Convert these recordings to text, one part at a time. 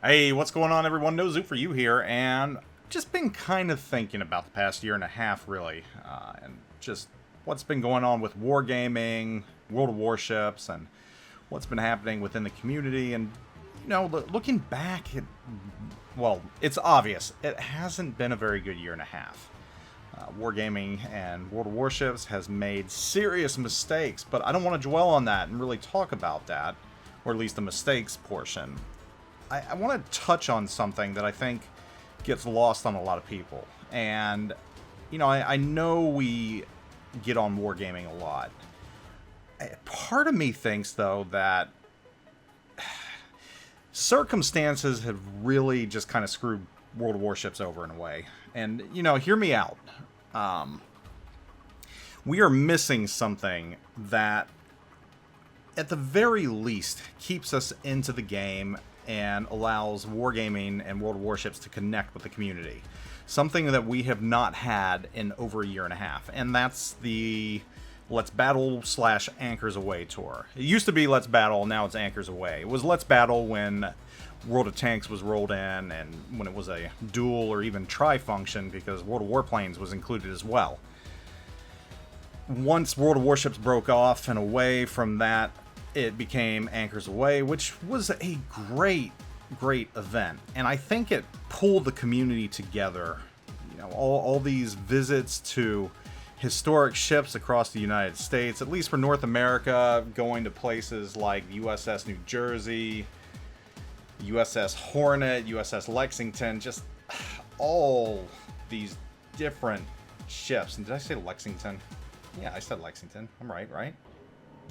Hey, what's going on, everyone? NoZoupForYou here, and just been kind of thinking about the past year and a half, really, and just what's been going on with Wargaming, World of Warships, and what's been happening within the community. And, looking back, well, it's obvious. It hasn't been a very good year and a half. Wargaming and World of Warships has made serious mistakes, but I don't want to dwell on that and really talk about that, or at least the mistakes portion. I want to touch on something that I think gets lost on a lot of people. And, I know we get on Wargaming a lot. Part of me thinks, though, that circumstances have really just kind of screwed World of Warships over in a way. And, hear me out. We are missing something that, at the very least, keeps us into the game and allows Wargaming and World of Warships to connect with the community. Something that we have not had in over a year and a half. And that's the Let's Battle / Anchors Away tour. It used to be Let's Battle, now it's Anchors Away. It was Let's Battle when World of Tanks was rolled in, and when it was a dual or even tri-function, because World of Warplanes was included as well. Once World of Warships broke off and away from that, it became Anchors Away, which was a great event. And I think it pulled the community together. All these visits to historic ships across the United States, at least for North America, going to places like USS New Jersey, USS Hornet, USS Lexington, just all these different ships. And did I say Lexington? Yeah, I said Lexington. I'm right?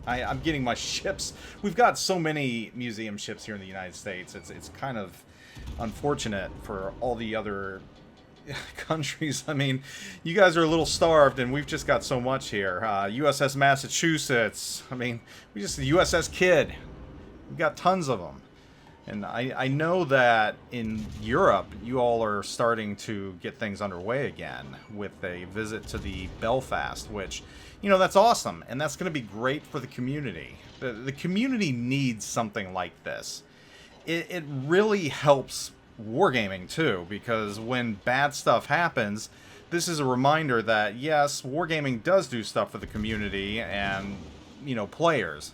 I'm getting my ships. We've got so many museum ships here in the United States. It's kind of unfortunate for all the other countries. I mean, you guys are a little starved, and we've just got so much here. USS Massachusetts. I mean, we just the USS Kidd. We've got tons of them. And I know that in Europe, you all are starting to get things underway again with a visit to the Belfast, which, that's awesome. And that's going to be great for the community. The community needs something like this. It really helps Wargaming, too, because when bad stuff happens, this is a reminder that, yes, Wargaming does do stuff for the community and, players.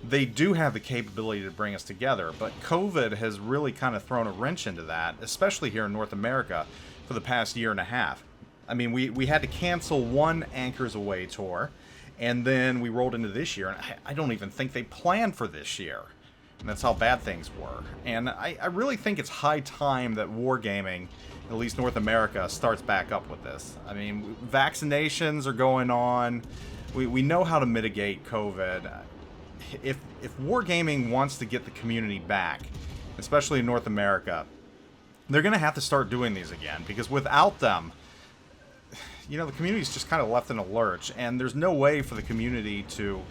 They do have the capability to bring us together, but COVID has really kind of thrown a wrench into that, especially here in North America, for the past year and a half. I mean, we had to cancel one Anchors Away tour, and then we rolled into this year, and I don't even think they planned for this year. And that's how bad things were. And I really think it's high time that Wargaming, at least North America, starts back up with this. I mean, vaccinations are going on. We know how to mitigate COVID. If Wargaming wants to get the community back, especially in North America, they're going to have to start doing these again, because without them, the community's just kind of left in a lurch, and there's no way for the community to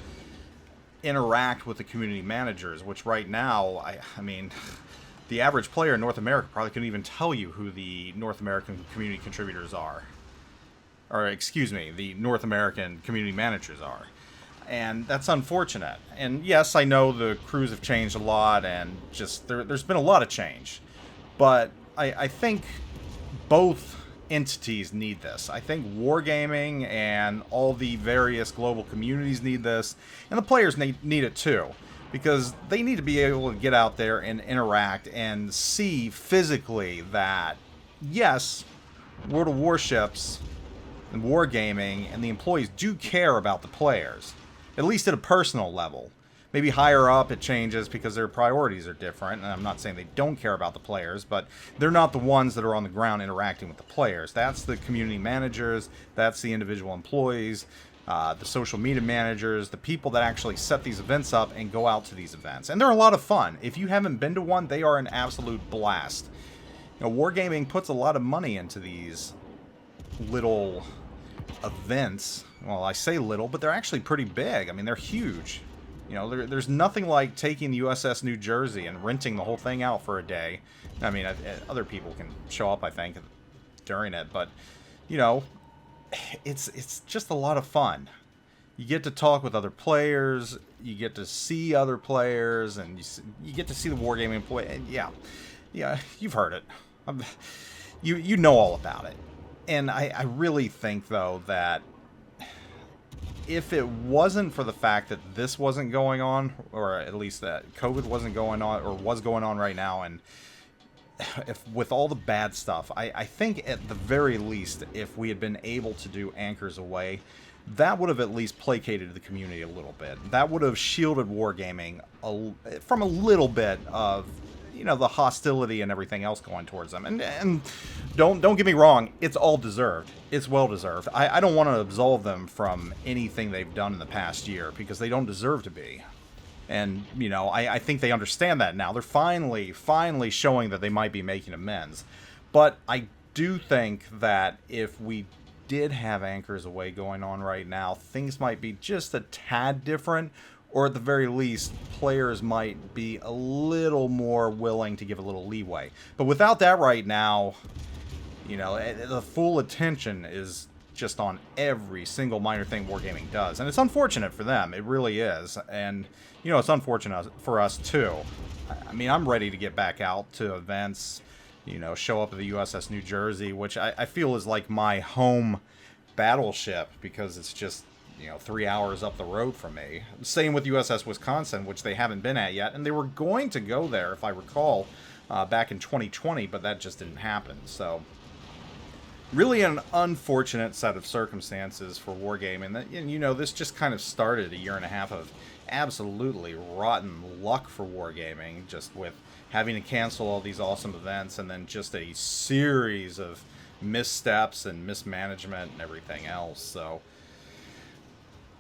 interact with the community managers, which right now, I mean, the average player in North America probably couldn't even tell you who the North American community contributors are. Or, excuse me, the North American community managers are. And that's unfortunate. And yes, I know the crews have changed a lot, and just there's been a lot of change. But I think both entities need this. I think Wargaming and all the various global communities need this, and the players need it too, because they need to be able to get out there and interact and see physically that, yes, World of Warships and Wargaming and the employees do care about the players. At least at a personal level. Maybe higher up it changes because their priorities are different, and I'm not saying they don't care about the players, but they're not the ones that are on the ground interacting with the players. That's the community managers, that's the individual employees, the social media managers, the people that actually set these events up and go out to these events. And they're a lot of fun. If you haven't been to one, they are an absolute blast. Wargaming puts a lot of money into these little events. Well, I say little, but they're actually pretty big. I mean, they're huge. There's nothing like taking the USS New Jersey and renting the whole thing out for a day. I mean, other people can show up, I think, during it, but, it's just a lot of fun. You get to talk with other players, you get to see other players, and you get to see the Wargaming play. And yeah, Yeah, you've heard it. You know all about it. And I really think, though, that if it wasn't for the fact that this wasn't going on, or at least that COVID wasn't going on, or was going on right now, and if with all the bad stuff, I think at the very least, if we had been able to do Anchors Aweigh, that would have at least placated the community a little bit. That would have shielded Wargaming from a little bit of, you know, the hostility and everything else going towards them. And don't get me wrong, it's all deserved. It's well deserved. I don't want to absolve them from anything they've done in the past year, because they don't deserve to be. And, you know, I think they understand that now. They're finally showing that they might be making amends. But I do think that if we did have Anchors Aweigh going on right now, things might be just a tad different, or at the very least, players might be a little more willing to give a little leeway. But without that right now, you know, the full attention is just on every single minor thing Wargaming does. And it's unfortunate for them. It really is. And, you know, it's unfortunate for us, too. I mean, I'm ready to get back out to events, you know, show up at the USS New Jersey, which I feel is like my home battleship, because it's just, you know, 3 hours up the road from me. Same with USS Wisconsin, which they haven't been at yet. And they were going to go there, if I recall, back in 2020, but that just didn't happen. So really an unfortunate set of circumstances for Wargaming. And, you know, this just kind of started a year and a half of absolutely rotten luck for Wargaming, just with having to cancel all these awesome events, and then just a series of missteps and mismanagement and everything else. So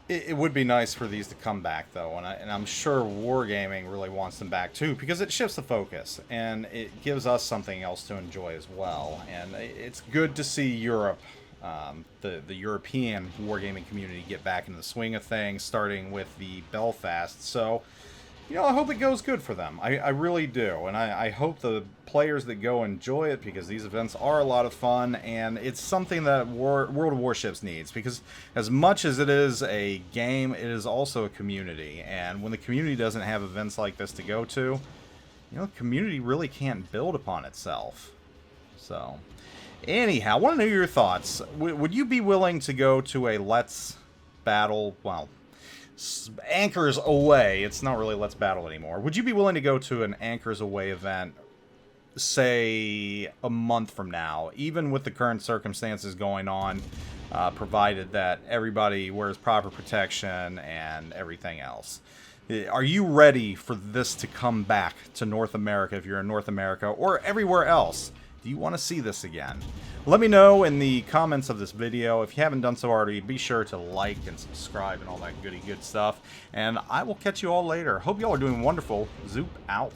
it would be nice for these to come back, though, and I'm sure Wargaming really wants them back too, because it shifts the focus and it gives us something else to enjoy as well. And it's good to see Europe, the European Wargaming community, get back into the swing of things, starting with the Belfast. So, you know, I hope it goes good for them. I really do. And I hope the players that go enjoy it, because these events are a lot of fun, and it's something that World of Warships needs, because as much as it is a game, it is also a community. And when the community doesn't have events like this to go to, you know, the community really can't build upon itself. So, anyhow, I want to know your thoughts. Would you be willing to go to a Let's Battle, well, Anchors Aweigh, it's not really Let's Battle anymore. Would you be willing to go to an Anchors Aweigh event, say, a month from now, even with the current circumstances going on, provided that everybody wears proper protection and everything else? Are you ready for this to come back to North America, if you're in North America, or everywhere else? Do you want to see this again? Let me know in the comments of this video. If you haven't done so already, be sure to like and subscribe and all that goody good stuff. And I will catch you all later. Hope you all are doing wonderful. Zoop out.